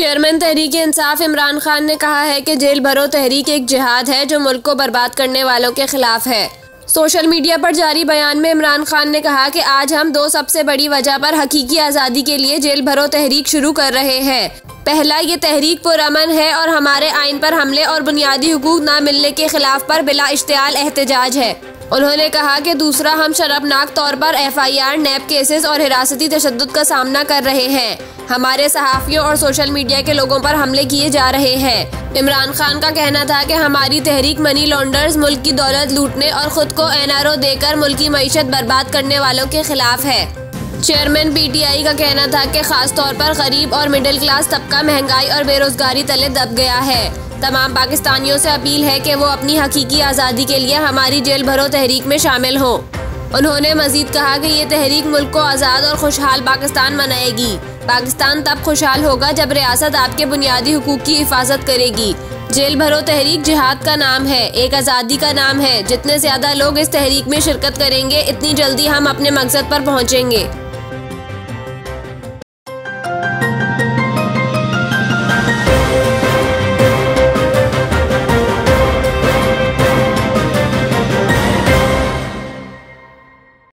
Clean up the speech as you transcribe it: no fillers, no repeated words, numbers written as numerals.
Chairman Tehreek-e-Insaf Imran Khan ने कहा है कि जेल भरो तहरीक एक जिहाद है जो मुल्क को बर्बाद करने वालों के खिलाफ है। सोशल मीडिया पर जारी बयान में इमरान खान ने कहा कि आज हम दो सबसे बड़ी वजह पर हकीकी आज़ादी के लिए जेल भरो तहरीक शुरू कर रहे हैं। पहला, ये तहरीक पुरअमन है और हमारे आइन पर हमले और बुनियादी हुकूक न मिलने के खिलाफ पर बिला इश्तियाल एहतजाज है। उन्होंने कहा कि दूसरा, हम शर्मनाक तौर पर FIR, नैब केसेस और हिरासती तशद्दुद का सामना कर रहे हैं। हमारे सहाफ़ियों और सोशल मीडिया के लोगों पर हमले किए जा रहे हैं। इमरान खान का कहना था कि हमारी तहरीक मनी लॉन्डर्स, मुल्क की दौलत लूटने और खुद को NRO देकर मुल्क की मईशत बर्बाद करने वालों के खिलाफ है। चेयरमैन PTI का कहना था कि खास तौर पर गरीब और मिडिल क्लास तबका महंगाई और बेरोजगारी तले दब गया है। तमाम पाकिस्तानियों से अपील है कि वो अपनी हकीकी आज़ादी के लिए हमारी जेल भरो तहरीक में शामिल हों। उन्होंने मजीद कहा कि ये तहरीक मुल्क को आज़ाद और खुशहाल पाकिस्तान बनाएगी। पाकिस्तान तब खुशहाल होगा जब रियासत आपके बुनियादी हुकूक की हिफाजत करेगी। जेल भरो तहरीक जिहाद का नाम है, एक आज़ादी का नाम है। जितने ज़्यादा लोग इस तहरीक में शिरकत करेंगे, इतनी जल्दी हम अपने मकसद पर पहुँचेंगे।